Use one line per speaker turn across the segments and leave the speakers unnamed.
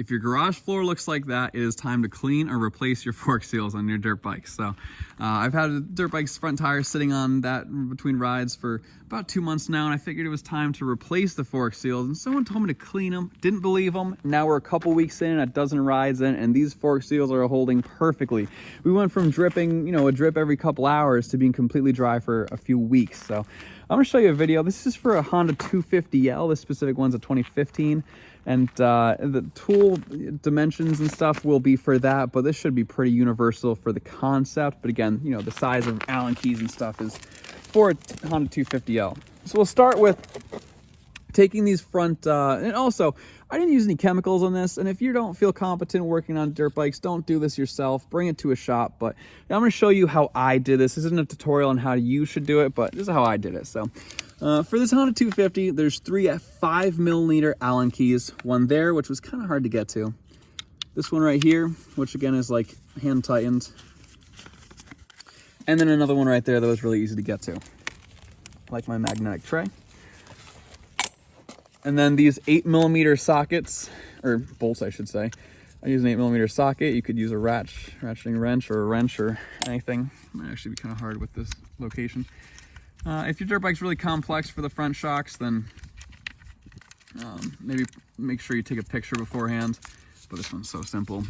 if your garage floor looks like that, it is time to clean or replace your fork seals on your dirt bikes. So I've had a dirt bike's front tire sitting on that between rides for about 2 months now, and I figured it was time to replace the fork seals, and someone told me to clean them. Didn't believe them. Now we're a couple weeks in, a dozen rides in, and these fork seals are holding perfectly. We went from dripping, you know, a drip every couple hours to being completely dry for a few weeks. So I'm gonna show you a video. This is for a Honda 250L. This specific one's a 2015. And the tool dimensions and stuff will be for that, but this should be pretty universal for the concept. But again, you know, the size of Allen keys and stuff is for a Honda 250L. So we'll start with taking these front, and also, I didn't use any chemicals on this, and if you don't feel competent working on dirt bikes, don't do this yourself. Bring it to a shop. But I'm going to show you how I did this. This isn't a tutorial on how you should do it, but this is how I did it. So for this Honda 250, there's 3 5mm Allen keys. One there, which was kind of hard to get to. This one right here, which again is like hand tightened. And then another one right there that was really easy to get to, like my magnetic tray. And then these 8mm sockets, or bolts I should say. I use an 8mm socket. You could use a ratcheting wrench or a wrench or anything. It might actually be kind of hard with this location. If your dirt bike's really complex for the front shocks, then maybe make sure you take a picture beforehand, but this one's so simple.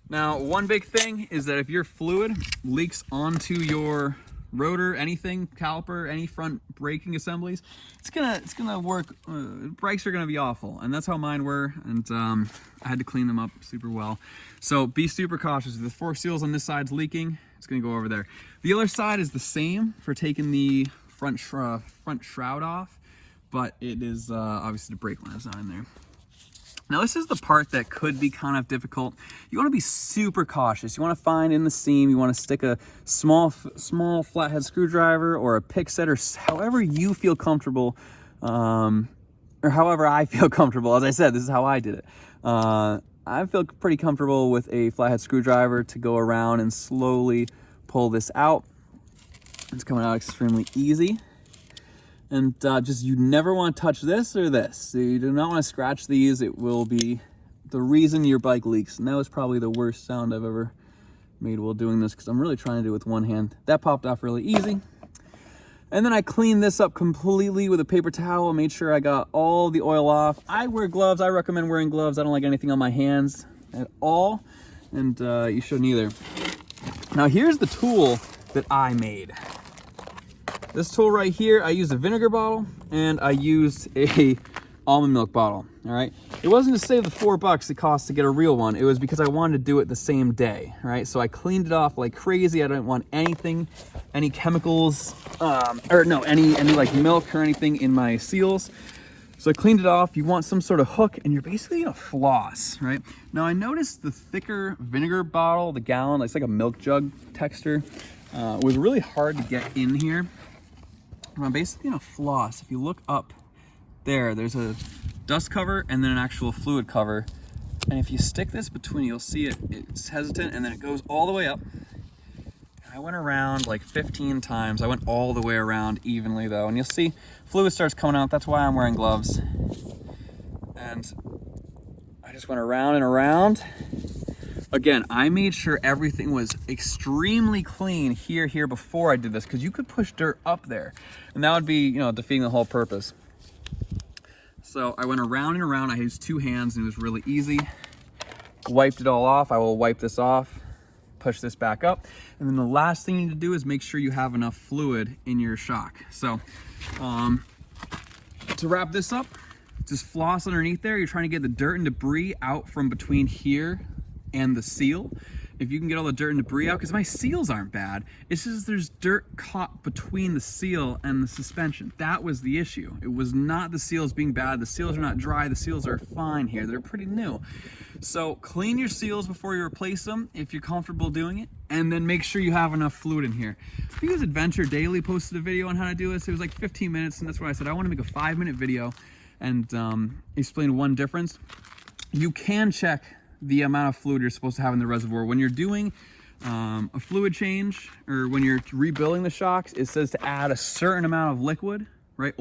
Now, one big thing is that if your fluid leaks onto your rotor, anything, caliper, any front braking assemblies, it's gonna work. Brakes are gonna be awful, and that's how mine were. And I had to clean them up super well. So be super cautious. If the fork seals on this side's leaking, it's gonna go over there. The other side is the same for taking the front shroud off, but it is obviously the brake line is not in there. Now this is the part that could be kind of difficult. You want to be super cautious. You want to find in the seam, you want to stick a small flathead screwdriver or a pick set, or however you feel comfortable, or however I feel comfortable. As I said, this is how I did it. I feel pretty comfortable with a flathead screwdriver to go around and slowly pull this out. It's coming out extremely easy. And just, you never want to touch this or this. So you do not want to scratch these. It will be the reason your bike leaks. And that was probably the worst sound I've ever made while doing this, because I'm really trying to do it with one hand. That popped off really easy. And then I cleaned this up completely with a paper towel, made sure I got all the oil off. I wear gloves. I recommend wearing gloves. I don't like anything on my hands at all. And you shouldn't either. Now here's the tool that I made. This tool right here, I used a vinegar bottle and I used a almond milk bottle. All right, it wasn't to save the $4 it cost to get a real one. It was because I wanted to do it the same day. All right, so I cleaned it off like crazy. I didn't want anything, any chemicals, any like milk or anything in my seals. So I cleaned it off. You want some sort of hook, and you're basically gonna floss, right? Now I noticed the thicker vinegar bottle, the gallon, it's like a milk jug texture, was really hard to get in here. I'm basically gonna floss. If you look up there, there's a dust cover and then an actual fluid cover. And if you stick this between, you'll see it's hesitant, and then it goes all the way up. I went around like 15 times. I went all the way around evenly though. And you'll see fluid starts coming out. That's why I'm wearing gloves. And I just went around and around. Again, I made sure everything was extremely clean here before I did this, because you could push dirt up there and that would be, you know, defeating the whole purpose. So I went around and around. I used 2 hands and it was really easy. Wiped it all off. I will wipe this off, push this back up. And then the last thing you need to do is make sure you have enough fluid in your shock. So to wrap this up, just floss underneath there. You're trying to get the dirt and debris out from between here and the seal. If you can get all the dirt and debris out, because my seals aren't bad, it's just there's dirt caught between the seal and the suspension. That was the issue. It was not the seals being bad. The seals are not dry. The seals are fine here. They're pretty new. So clean your seals before you replace them if you're comfortable doing it, and then make sure you have enough fluid in here. I think it was Adventure Daily posted a video on how to do this. It was like 15 minutes, and that's why I said I want to make a 5-minute video and explain one difference. You can check the amount of fluid you're supposed to have in the reservoir. When you're doing a fluid change, or when you're rebuilding the shocks, it says to add a certain amount of liquid, right?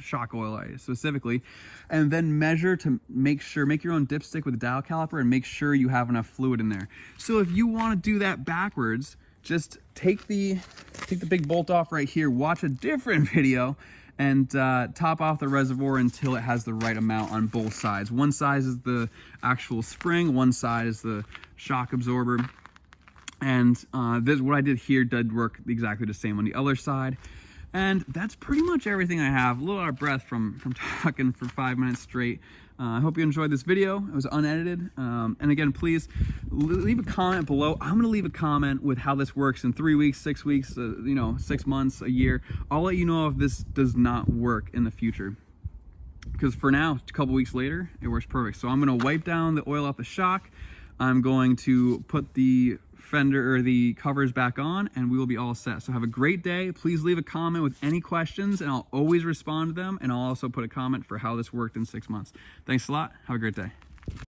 Shock oil specifically, and then measure to make your own dipstick with a dial caliper and make sure you have enough fluid in there. So if you want to do that backwards, just take the big bolt off right here, watch a different video, and top off the reservoir until it has the right amount on both sides. One side is the actual spring, one side is the shock absorber. And this, what I did here did work exactly the same on the other side. And that's pretty much everything I have. A little out of breath from talking for 5 minutes straight. I hope you enjoyed this video. It was unedited. And again, please leave a comment below. I'm gonna leave a comment with how this works in 3 weeks, 6 weeks, 6 months, a year. I'll let you know if this does not work in the future. Because for now, a couple weeks later, it works perfect. So I'm gonna wipe down the oil off the shock. I'm going to put the fender or the covers back on, and we will be all set. So have a great day. Please leave a comment with any questions and I'll always respond to them, and I'll also put a comment for how this worked in 6 months. Thanks a lot. Have a great day.